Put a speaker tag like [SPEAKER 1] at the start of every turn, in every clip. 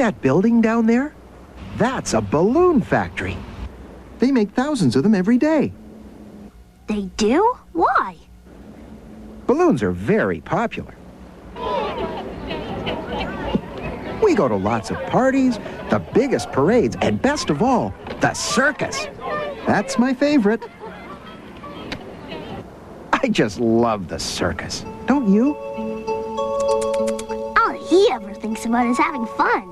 [SPEAKER 1] that building down there? That's a balloon factory. They make thousands of them every day.
[SPEAKER 2] They do? Why?
[SPEAKER 1] Balloons are very popular. We go to lots of parties, the biggest parades, and best of all, the circus. That's my favorite. I just love the circus. Don't you?
[SPEAKER 2] All he ever thinks about is having fun.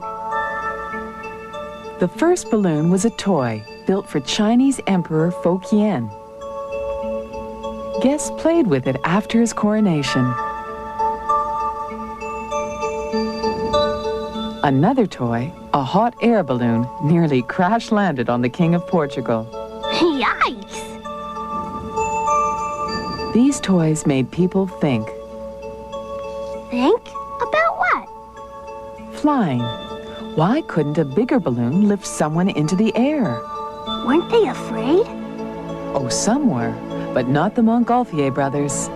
[SPEAKER 3] The first balloon was a toy built for Chinese Emperor Fuqian. Guests played with it after his coronation. Another toy, a hot air balloon, nearly crash-landed on the King of Portugal.
[SPEAKER 2] Yikes!
[SPEAKER 3] These toys made people think.
[SPEAKER 2] Think? About what?
[SPEAKER 3] Flying. Why couldn't a bigger balloon lift someone into the air?
[SPEAKER 2] Weren't they afraid?
[SPEAKER 3] Oh, some were, but not the Montgolfier brothers.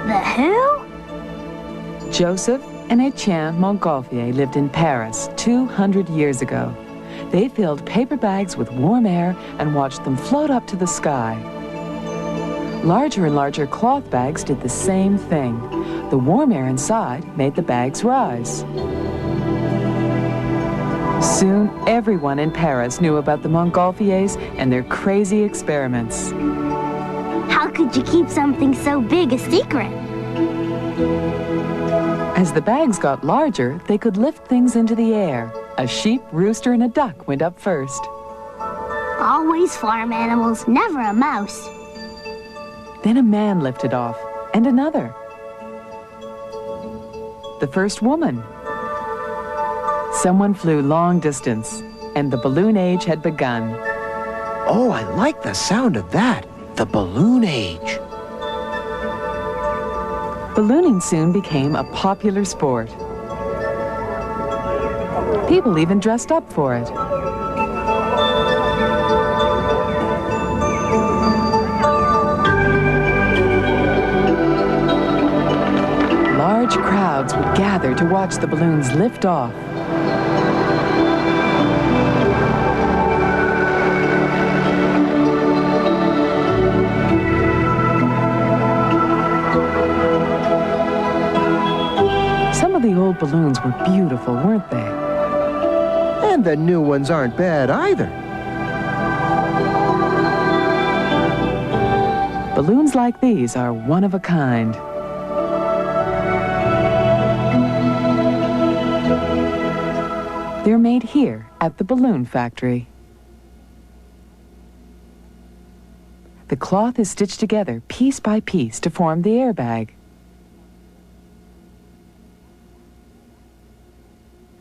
[SPEAKER 2] The who?
[SPEAKER 3] Joseph and Etienne Montgolfier lived in Paris 200 years ago. They filled paper bags with warm air and watched them float up to the sky. Larger and larger cloth bags did the same thing. The warm air inside made the bags rise. Soon, everyone in Paris knew about the Montgolfiers and their crazy experiments.
[SPEAKER 2] How could you keep something so big a secret?
[SPEAKER 3] As the bags got larger, they could lift things into the air. A sheep, rooster, and a duck went up first.
[SPEAKER 2] Always farm animals, never a mouse.
[SPEAKER 3] Then a man lifted off, and another. The first woman. Someone flew long distance, and the balloon age had begun.
[SPEAKER 1] Oh, I like the sound of that. The balloon age.
[SPEAKER 3] Ballooning soon became a popular sport. People even dressed up for it. Large crowds would gather to watch the balloons lift off. Some of the old balloons were beautiful, weren't they?
[SPEAKER 1] And the new ones aren't bad either.
[SPEAKER 3] Balloons like these are one of a kind. They're made here at the balloon factory. The cloth is stitched together piece by piece to form the airbag.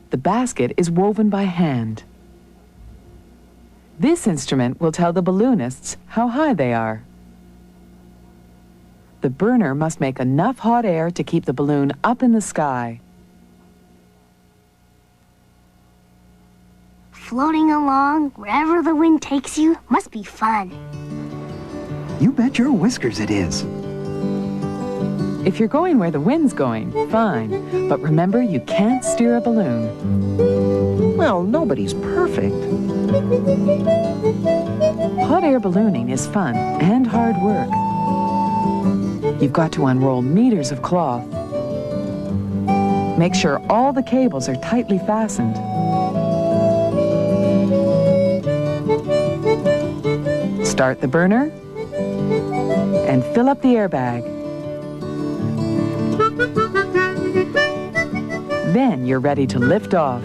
[SPEAKER 3] The basket is woven by hand. This instrument will tell the balloonists how high they are. The burner must make enough hot air to keep the balloon up in the sky.
[SPEAKER 2] Floating along wherever the wind takes you must be fun.
[SPEAKER 1] You bet your whiskers it is.
[SPEAKER 3] If you're going where the wind's going, fine. But remember, you can't steer a balloon.
[SPEAKER 1] Well, nobody's perfect.
[SPEAKER 3] Hot air ballooning is fun and hard work. You've got to unroll meters of cloth. Make sure all the cables are tightly fastened. Start the burner and fill up the airbag. Then you're ready to lift off.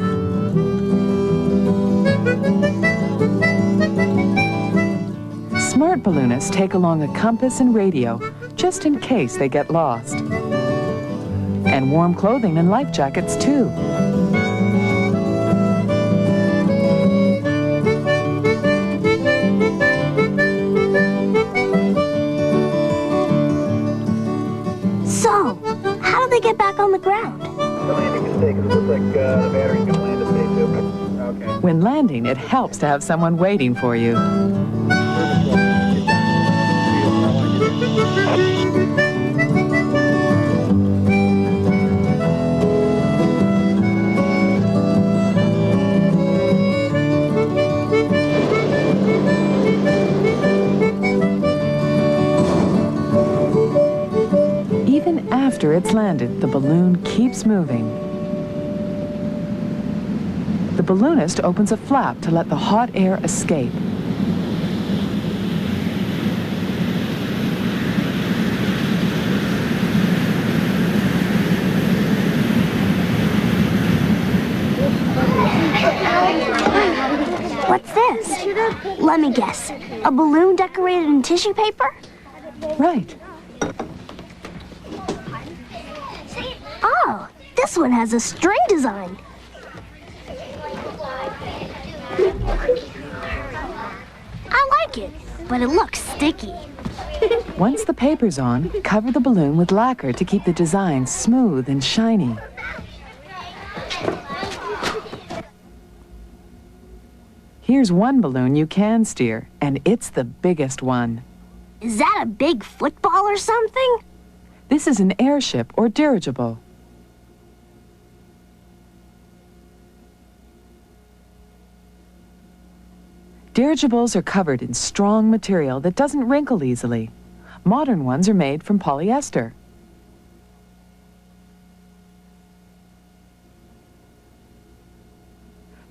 [SPEAKER 3] Smart balloonists take along a compass and radio just in case they get lost. And warm clothing and life jackets too.
[SPEAKER 2] So, how do they get back on the ground?
[SPEAKER 3] When landing, it helps to have someone waiting for you. after it's landed, the balloon keeps moving. The balloonist opens a flap to let the hot air escape.
[SPEAKER 2] What's this? Let me guess. A balloon decorated in tissue paper?
[SPEAKER 3] Right.
[SPEAKER 2] Oh, this one has a string design. I like it, but it looks sticky.
[SPEAKER 3] Once the paper's on, cover the balloon with lacquer to keep the design smooth and shiny. Here's one balloon you can steer, and it's the biggest one.
[SPEAKER 2] Is that a big football or something?
[SPEAKER 3] This is an airship or dirigible. Dirigibles are covered in strong material that doesn't wrinkle easily. Modern ones are made from polyester.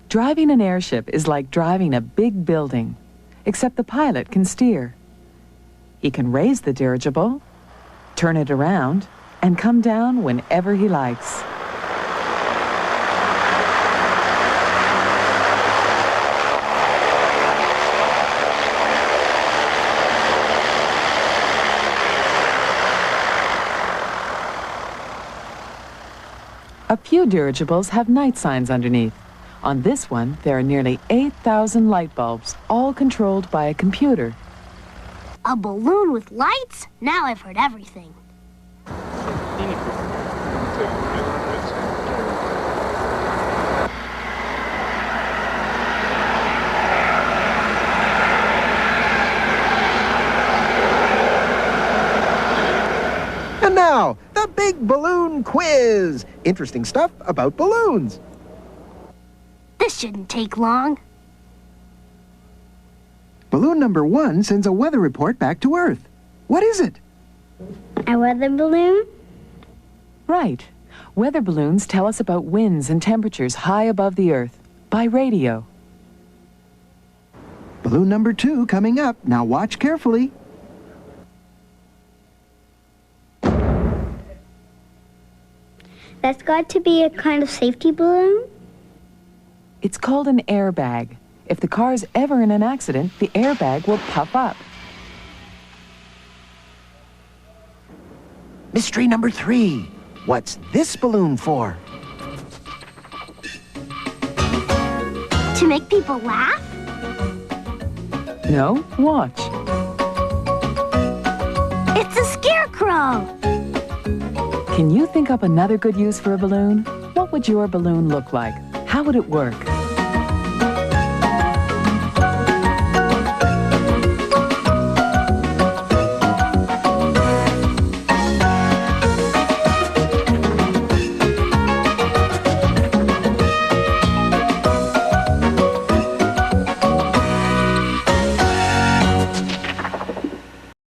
[SPEAKER 3] Driving an airship is like driving a big building, except the pilot can steer. He can raise the dirigible, turn it around, and come down whenever he likes. A few dirigibles have night signs underneath. On this one, there are nearly 8,000 light bulbs, all controlled by a computer.
[SPEAKER 2] A balloon with lights? Now I've heard everything.
[SPEAKER 1] And now, the big balloon quiz. Interesting stuff about balloons.
[SPEAKER 2] This shouldn't take long.
[SPEAKER 1] Balloon number 1 sends a weather report back to Earth. What is it?
[SPEAKER 2] A weather balloon?
[SPEAKER 3] Right. Weather balloons tell us about winds and temperatures high above the Earth by radio.
[SPEAKER 1] Balloon number 2 coming up. Now watch carefully.
[SPEAKER 2] That's got to be a kind of safety balloon?
[SPEAKER 3] It's called an airbag. If the car is ever in an accident, the airbag will puff up.
[SPEAKER 1] Mystery number 3. What's this balloon for?
[SPEAKER 2] To make people laugh?
[SPEAKER 3] No, watch.
[SPEAKER 2] It's a scarecrow!
[SPEAKER 3] Can you think up another good use for a balloon? What would your balloon look like? How would it work?